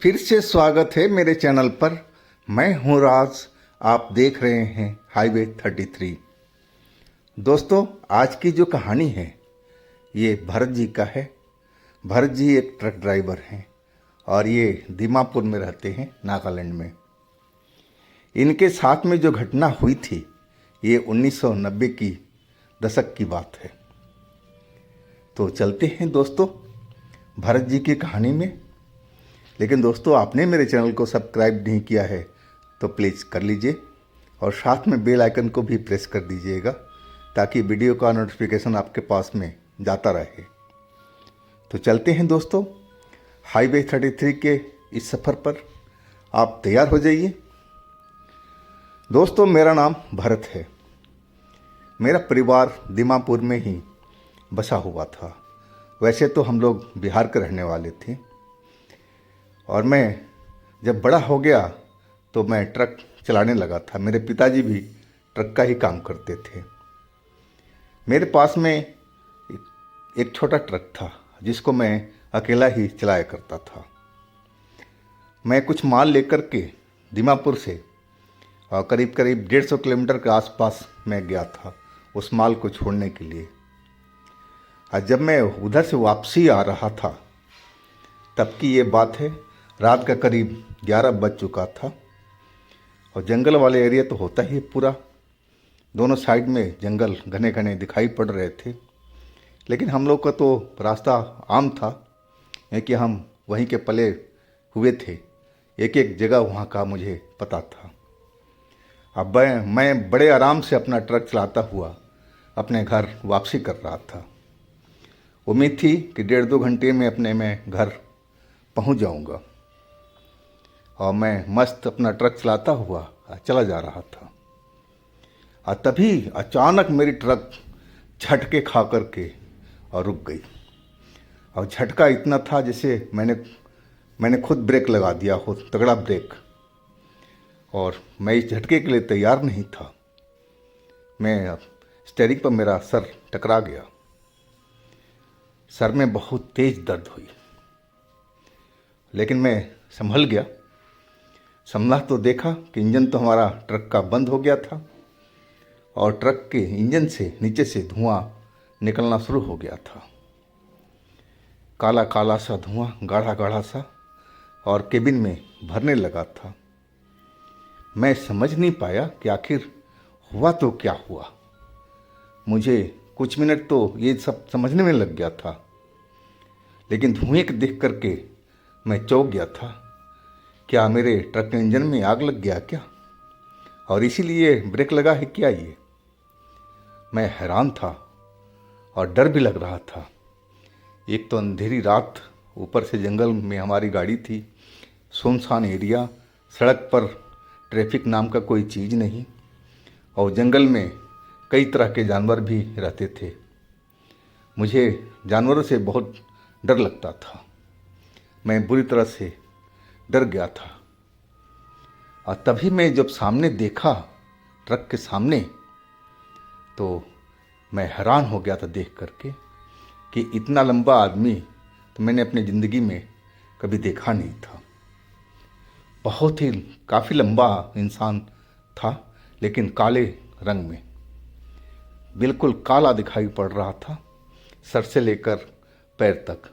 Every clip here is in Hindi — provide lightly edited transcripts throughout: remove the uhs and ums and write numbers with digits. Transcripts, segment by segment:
फिर से स्वागत है मेरे चैनल पर। मैं हूं राज। आप देख रहे हैं हाईवे 33। दोस्तों, आज की जो कहानी है ये भरत जी का है। भरत जी एक ट्रक ड्राइवर हैं और ये दीमापुर में रहते हैं, नागालैंड में। इनके साथ में जो घटना हुई थी ये 1990 की दशक की बात है। तो चलते हैं दोस्तों भरत जी की कहानी में। लेकिन दोस्तों, आपने मेरे चैनल को सब्सक्राइब नहीं किया है तो प्लीज़ कर लीजिए और साथ में बेल आइकन को भी प्रेस कर दीजिएगा ताकि वीडियो का नोटिफिकेशन आपके पास में जाता रहे। तो चलते हैं दोस्तों हाईवे 33 के इस सफ़र पर। आप तैयार हो जाइए। दोस्तों, मेरा नाम भरत है। मेरा परिवार दीमापुर में ही बसा हुआ था। वैसे तो हम लोग बिहार के रहने वाले थे और मैं जब बड़ा हो गया तो मैं ट्रक चलाने लगा था। मेरे पिताजी भी ट्रक का ही काम करते थे। मेरे पास में एक छोटा ट्रक था जिसको मैं अकेला ही चलाया करता था। मैं कुछ माल लेकर के दीमापुर से करीब करीब 150 किलोमीटर के आसपास मैं गया था उस माल को छोड़ने के लिए। और जब मैं उधर से वापसी आ रहा था तब की ये बात है। रात का करीब 11 बज चुका था और जंगल वाले एरिया तो होता ही पूरा। दोनों साइड में जंगल घने घने दिखाई पड़ रहे थे। लेकिन हम लोग का तो रास्ता आम था कि हम वहीं के पले हुए थे। एक एक जगह वहाँ का मुझे पता था। अब मैं बड़े आराम से अपना ट्रक चलाता हुआ अपने घर वापसी कर रहा था। उम्मीद थी कि 1.5-2 घंटे में अपने मैं घर पहुँच जाऊँगा और मैं मस्त अपना ट्रक चलाता हुआ चला जा रहा था। और तभी अचानक मेरी ट्रक झटके खा करके और रुक गई। और झटका इतना था जैसे मैंने खुद ब्रेक लगा दिया हो, तगड़ा ब्रेक। और मैं इस झटके के लिए तैयार नहीं था। मैं स्टीयरिंग पर मेरा सर टकरा गया। सर में बहुत तेज दर्द हुई लेकिन मैं संभल गया। संभला तो देखा कि इंजन तो हमारा ट्रक का बंद हो गया था और ट्रक के इंजन से नीचे से धुआं निकलना शुरू हो गया था। काला काला सा धुआं, गाढ़ा गाढ़ा सा, और केबिन में भरने लगा था। मैं समझ नहीं पाया कि आखिर हुआ तो क्या हुआ। मुझे कुछ मिनट तो ये सब समझने में लग गया था। लेकिन धुएं को देख करके मैं चौंक गया था। क्या मेरे ट्रक के इंजन में आग लग गया क्या? और इसीलिए ब्रेक लगा है क्या ये? मैं हैरान था और डर भी लग रहा था। एक तो अंधेरी रात, ऊपर से जंगल में हमारी गाड़ी थी, सुनसान एरिया, सड़क पर ट्रैफिक नाम का कोई चीज़ नहीं, और जंगल में कई तरह के जानवर भी रहते थे। मुझे जानवरों से बहुत डर लगता था। मैं बुरी तरह से डर गया था। और तभी मैं जब सामने देखा, ट्रक के सामने, तो मैं हैरान हो गया था देख करके कि इतना लंबा आदमी तो मैंने अपनी ज़िंदगी में कभी देखा नहीं था। बहुत ही काफ़ी लंबा इंसान था लेकिन काले रंग में, बिल्कुल काला दिखाई पड़ रहा था सर से लेकर पैर तक।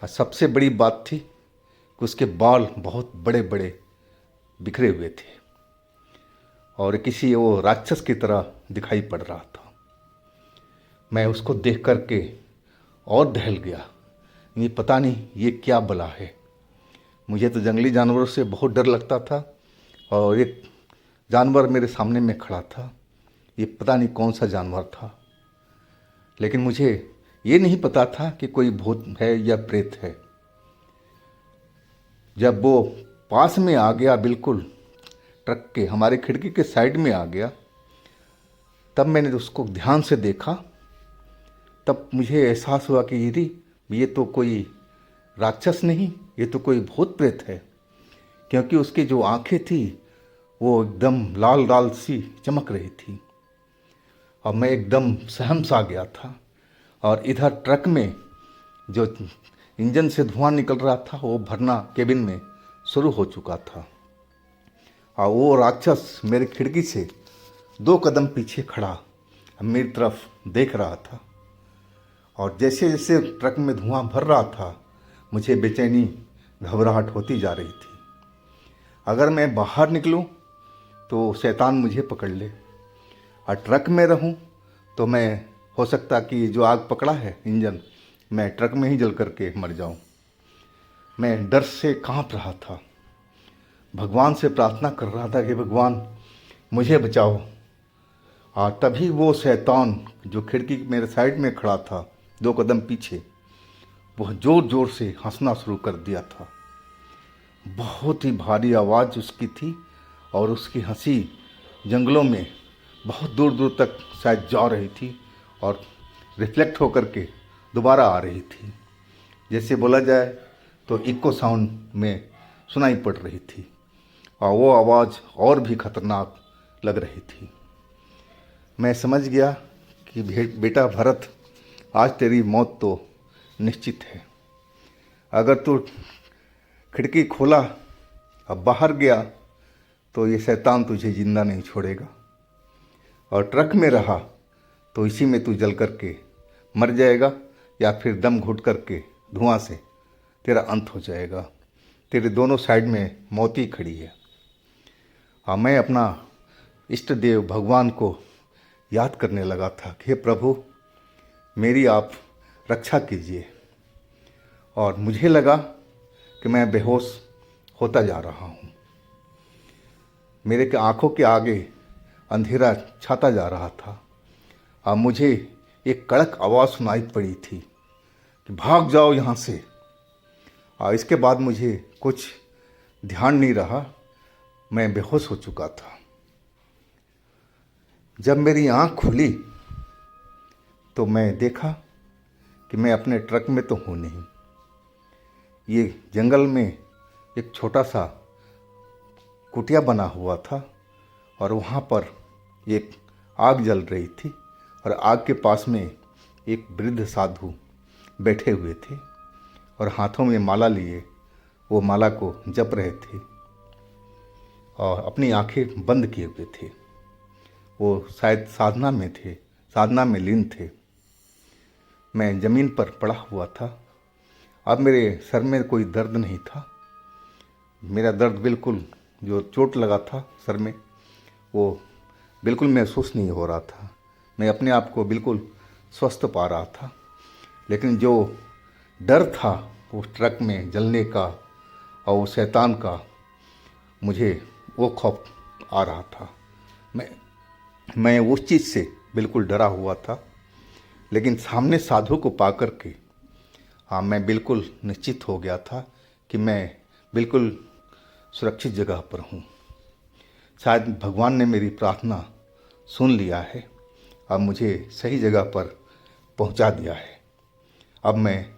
और सबसे बड़ी बात थी कि उसके बाल बहुत बड़े बड़े बिखरे हुए थे और किसी वो राक्षस की तरह दिखाई पड़ रहा था। मैं उसको देख करके और दहल गया। ये पता नहीं ये क्या बला है। मुझे तो जंगली जानवरों से बहुत डर लगता था और एक जानवर मेरे सामने में खड़ा था। ये पता नहीं कौन सा जानवर था। लेकिन मुझे ये नहीं पता था कि कोई भूत है या प्रेत है। जब वो पास में आ गया, बिल्कुल ट्रक के हमारे खिड़की के साइड में आ गया, तब मैंने उसको ध्यान से देखा। तब मुझे एहसास हुआ कि ये तो कोई राक्षस नहीं, ये तो कोई भूत प्रेत है। क्योंकि उसकी जो आंखें थी वो एकदम लाल लाल सी चमक रही थी। और मैं एकदम सहम सा गया था। और इधर ट्रक में जो इंजन से धुआं निकल रहा था वो भरना केबिन में शुरू हो चुका था। और वो राक्षस मेरी खिड़की से 2 कदम पीछे खड़ा मेरी तरफ देख रहा था। और जैसे जैसे ट्रक में धुआं भर रहा था मुझे बेचैनी घबराहट होती जा रही थी। अगर मैं बाहर निकलूं तो शैतान मुझे पकड़ ले, और ट्रक में रहूं तो मैं हो सकता कि जो आग पकड़ा है इंजन, मैं ट्रक में ही जल करके मर जाऊं। मैं डर से कांप रहा था, भगवान से प्रार्थना कर रहा था कि भगवान मुझे बचाओ। और तभी वो शैतान जो खिड़की मेरे साइड में खड़ा था 2 कदम पीछे, वह ज़ोर ज़ोर से हंसना शुरू कर दिया था। बहुत ही भारी आवाज़ उसकी थी और उसकी हंसी जंगलों में बहुत दूर दूर तक शायद जा रही थी और रिफ्लेक्ट होकर के दोबारा आ रही थी। जैसे बोला जाए तो इको साउंड में सुनाई पड़ रही थी, और वो आवाज़ और भी खतरनाक लग रही थी। मैं समझ गया कि बेटा भरत, आज तेरी मौत तो निश्चित है। अगर तू खिड़की खोला अब बाहर गया तो ये शैतान तुझे जिंदा नहीं छोड़ेगा, और ट्रक में रहा तो इसी में तू जल करके मर जाएगा, या फिर दम घुट करके धुआं से तेरा अंत हो जाएगा। तेरे दोनों साइड में मौत ही खड़ी है। और मैं अपना इष्ट देव भगवान को याद करने लगा था कि हे प्रभु, मेरी आप रक्षा कीजिए। और मुझे लगा कि मैं बेहोश होता जा रहा हूँ। मेरे के आँखों के आगे अंधेरा छाता जा रहा था, और मुझे एक कड़क आवाज़ सुनाई पड़ी थी कि भाग जाओ यहाँ से। और इसके बाद मुझे कुछ ध्यान नहीं रहा, मैं बेहोश हो चुका था। जब मेरी आँख खुली तो मैं देखा कि मैं अपने ट्रक में तो हूँ नहीं। ये जंगल में एक छोटा सा कुटिया बना हुआ था, और वहाँ पर एक आग जल रही थी, और आग के पास में एक वृद्ध साधु बैठे हुए थे और हाथों में माला लिए वो माला को जप रहे थे और अपनी आंखें बंद किए हुए थे। वो शायद साधना में थे, साधना में लीन थे। मैं ज़मीन पर पड़ा हुआ था। अब मेरे सर में कोई दर्द नहीं था। मेरा दर्द बिल्कुल, जो चोट लगा था सर में, वो बिल्कुल महसूस नहीं हो रहा था। मैं अपने आप को बिल्कुल स्वस्थ पा रहा था। लेकिन जो डर था उस ट्रक में जलने का और उस शैतान का, मुझे वो खौफ आ रहा था। मैं उस चीज़ से बिल्कुल डरा हुआ था। लेकिन सामने साधु को पा कर के मैं बिल्कुल निश्चित हो गया था कि मैं बिल्कुल सुरक्षित जगह पर हूँ। शायद भगवान ने मेरी प्रार्थना सुन लिया है, अब मुझे सही जगह पर पहुँचा दिया है। अब मैं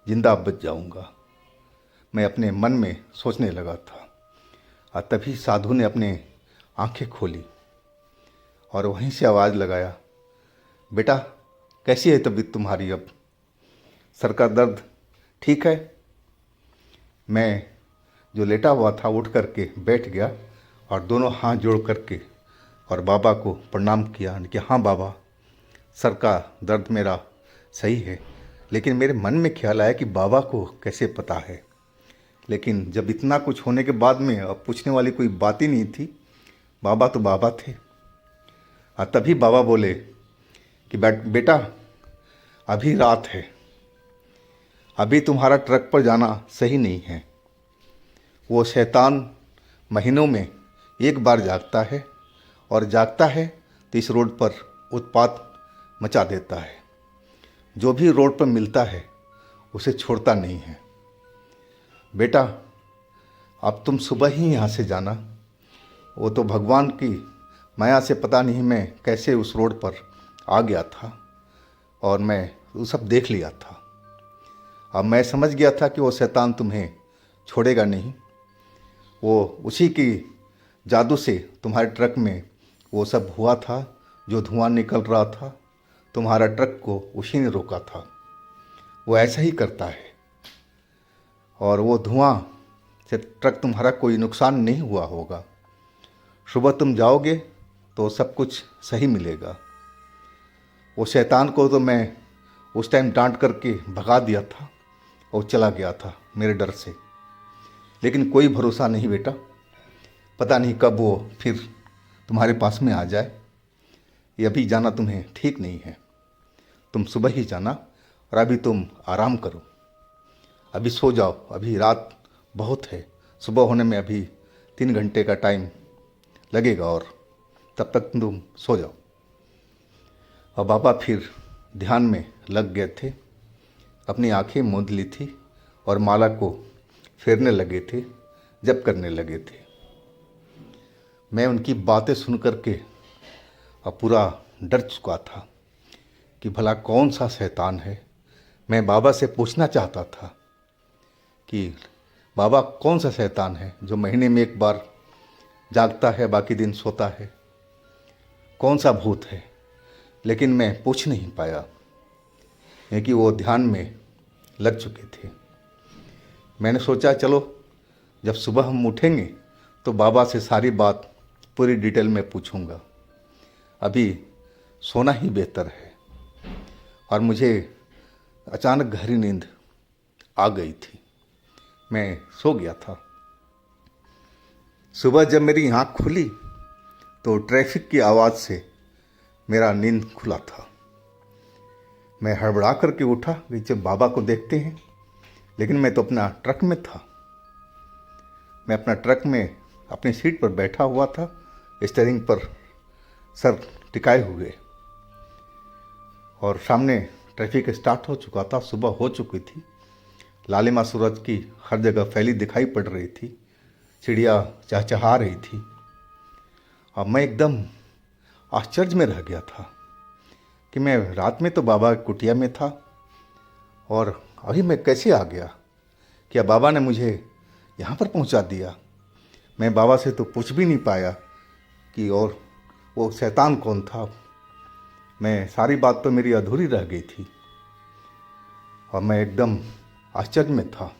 जिंदा बच जाऊँगा, मैं अपने मन में सोचने लगा था। और तभी साधु ने अपने आंखें खोली और वहीं से आवाज़ लगाया, बेटा कैसी है तबीयत तुम्हारी? अब सर का दर्द ठीक है? मैं जो लेटा हुआ था उठ करके बैठ गया और दोनों हाथ जोड़ करके और बाबा को प्रणाम किया कि हाँ बाबा, सर का दर्द मेरा सही है। लेकिन मेरे मन में ख्याल आया कि बाबा को कैसे पता है। लेकिन जब इतना कुछ होने के बाद में अब पूछने वाली कोई बात ही नहीं थी, बाबा तो बाबा थे। और तभी बाबा बोले कि बेटा अभी रात है, अभी तुम्हारा ट्रक पर जाना सही नहीं है। वो शैतान महीनों में एक बार जागता है, और जागता है तो इस रोड पर उत्पात मचा देता है। जो भी रोड पर मिलता है उसे छोड़ता नहीं है। बेटा अब तुम सुबह ही यहाँ से जाना। वो तो भगवान की माया से पता नहीं मैं कैसे उस रोड पर आ गया था और मैं वो सब देख लिया था। अब मैं समझ गया था कि वो शैतान तुम्हें छोड़ेगा नहीं। वो उसी की जादू से तुम्हारे ट्रक में वो सब हुआ था, जो धुआं निकल रहा था, तुम्हारा ट्रक को उसी ने रोका था। वो ऐसा ही करता है। और वो धुआं से ट्रक तुम्हारा कोई नुकसान नहीं हुआ होगा। सुबह तुम जाओगे तो सब कुछ सही मिलेगा। वो शैतान को तो मैं उस टाइम डांट करके भगा दिया था और चला गया था मेरे डर से, लेकिन कोई भरोसा नहीं बेटा, पता नहीं कब वो फिर तुम्हारे पास में आ जाए। ये अभी जाना तुम्हें ठीक नहीं है, तुम सुबह ही जाना और अभी तुम आराम करो, अभी सो जाओ, अभी रात बहुत है, सुबह होने में अभी 3 घंटे का टाइम लगेगा और तब तक तुम सो जाओ। और बाबा फिर ध्यान में लग गए थे, अपनी आंखें मूंद ली थी और माला को फेरने लगे थे, जप करने लगे थे। मैं उनकी बातें सुन कर के अब पूरा डर चुका था कि भला कौन सा शैतान है। मैं बाबा से पूछना चाहता था कि बाबा कौन सा शैतान है जो महीने में एक बार जागता है, बाकी दिन सोता है, कौन सा भूत है, लेकिन मैं पूछ नहीं पाया क्योंकि वो ध्यान में लग चुके थे। मैंने सोचा चलो जब सुबह हम उठेंगे तो बाबा से सारी बात पूरी डिटेल में पूछूंगा, अभी सोना ही बेहतर है। और मुझे अचानक गहरी नींद आ गई थी, मैं सो गया था। सुबह जब मेरी आँख खुली तो ट्रैफिक की आवाज़ से मेरा नींद खुला था। मैं हड़बड़ा करके उठा कि जब बाबा को देखते हैं, लेकिन मैं तो अपना ट्रक में था। मैं अपना ट्रक में अपनी सीट पर बैठा हुआ था, स्टीयरिंग पर सर टिकाए हुए, और सामने ट्रैफिक स्टार्ट हो चुका था, सुबह हो चुकी थी, लालिमा सूरज की हर जगह फैली दिखाई पड़ रही थी, चिड़िया चहचहा रही थी। अब मैं एकदम आश्चर्य में रह गया था कि मैं रात में तो बाबा की कुटिया में था और अभी मैं कैसे आ गया, क्या बाबा ने मुझे यहाँ पर पहुँचा दिया। मैं बाबा से तो पूछ भी नहीं पाया कि और वो शैतान कौन था। मैं सारी बात तो मेरी अधूरी रह गई थी और मैं एकदम आश्चर्य में था।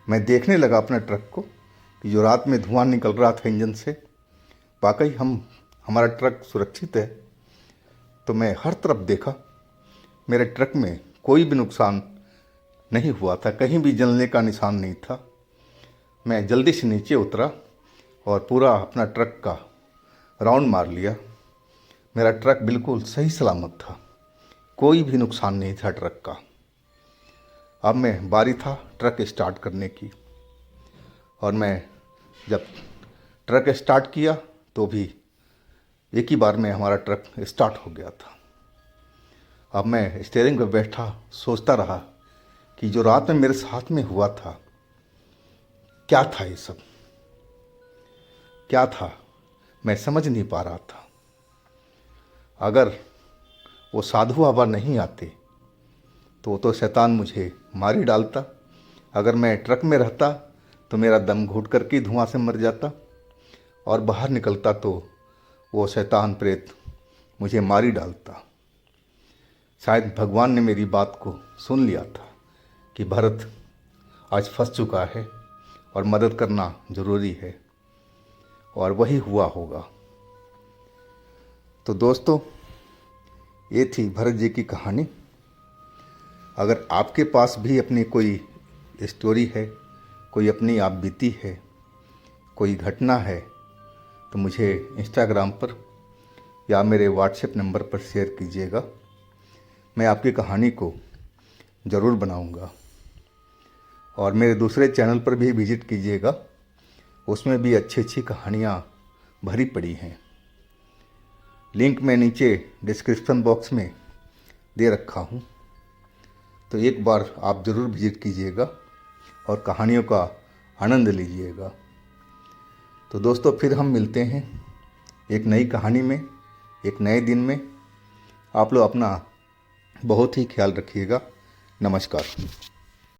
मैं देखने लगा अपने ट्रक को कि जो रात में धुआं निकल रहा था इंजन से, वाकई हमारा ट्रक सुरक्षित है। तो मैं हर तरफ देखा, मेरे ट्रक में कोई भी नुकसान नहीं हुआ था, कहीं भी जलने का निशान नहीं था। मैं जल्दी से नीचे उतरा और पूरा अपना ट्रक का राउंड मार लिया। मेरा ट्रक बिल्कुल सही सलामत था, कोई भी नुकसान नहीं था ट्रक का। अब मैं बारी था ट्रक स्टार्ट करने की, और मैं जब ट्रक स्टार्ट किया तो भी एक ही बार में हमारा ट्रक स्टार्ट हो गया था। अब मैं स्टीयरिंग पर बैठा सोचता रहा कि जो रात में मेरे साथ में हुआ था, क्या था ये सब, क्या था, मैं समझ नहीं पा रहा था। अगर वो साधु बाबा नहीं आते तो शैतान मुझे मार ही डालता। अगर मैं ट्रक में रहता तो मेरा दम घुट करके धुआं से मर जाता, और बाहर निकलता तो वो शैतान प्रेत मुझे मार ही डालता। शायद भगवान ने मेरी बात को सुन लिया था कि भरत आज फंस चुका है और मदद करना ज़रूरी है, और वही हुआ होगा। तो दोस्तों, ये थी भरत जी की कहानी। अगर आपके पास भी अपनी कोई स्टोरी है, कोई अपनी आप बीती है, कोई घटना है, तो मुझे इंस्टाग्राम पर या मेरे व्हाट्सएप नंबर पर शेयर कीजिएगा। मैं आपकी कहानी को ज़रूर बनाऊंगा। और मेरे दूसरे चैनल पर भी विज़िट कीजिएगा, उसमें भी अच्छी अच्छी कहानियाँ भरी पड़ी हैं। लिंक मैं नीचे डिस्क्रिप्शन बॉक्स में दे रखा हूँ, तो एक बार आप ज़रूर विज़िट कीजिएगा और कहानियों का आनंद लीजिएगा। तो दोस्तों, फिर हम मिलते हैं एक नई कहानी में, एक नए दिन में। आप लोग अपना बहुत ही ख्याल रखिएगा। नमस्कार।